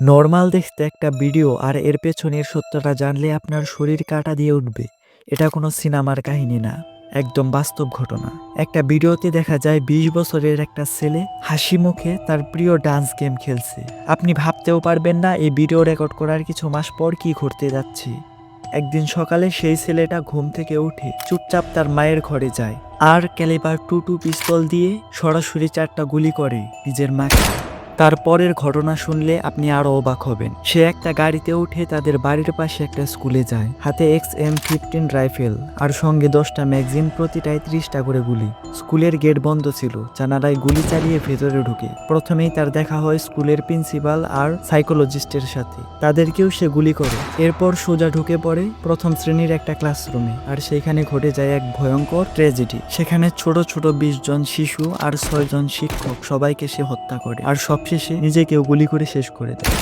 Normal দেখতে একটা video আর এর পেছনের সত্যটা জানলে আপনার শরীর কাঁটা দিয়ে উঠবে। এটা কোনো সিনেমার কাহিনী না, একদম বাস্তব ঘটনা। একটা ভিডিওতে দেখা যায় 20 বছরের একটা ছেলে হাসি মুখে তার প্রিয় ডান্স গেম খেলছে। আপনি ভাবতেও পারবেন না এই ভিডিও রেকর্ড করার কিছু মাস পর কি ঘটতে যাচ্ছে। একদিন সকালে সেই ছেলেটা ঘুম থেকে উঠে চুপচাপ তার মায়ের ঘরে যায় আর ক্যালিবার 22 পিস্তল দিয়ে সরাসরি 4টা গুলি করে নিজের মাকে। তারপরের ঘটনা শুনলে আপনি আরো অবাক হবেন। সে একটা গাড়িতে উঠে তাদের বাড়ির পাশে একটা স্কুলে যায়, হাতে XM15 রাইফেল আর সঙ্গে 10টা ম্যাগাজিন, প্রতিটায় 30টা করে গুলি। স্কুলের গেট বন্ধ ছিল, জানালায় গুলি চালিয়ে ভেতরে ঢুকে। প্রথমেই তার দেখা হয় স্কুলের প্রিন্সিপাল আর সাইকোলজিস্টের সাথে, তাদেরকেও সে গুলি করে। এরপর সোজা ঢুকে পড়ে প্রথম শ্রেণীর একটা ক্লাসরুমে, আর সেখানে ঘটে যায় এক ভয়ঙ্কর ট্র্যাজেডি। সেখানে ছোট ছোট 20 জন শিশু আর 6 জন শিক্ষক সবাইকে সে হত্যা করে আর সবশেষে নিজেকেও গুলি করে শেষ করে দেয়।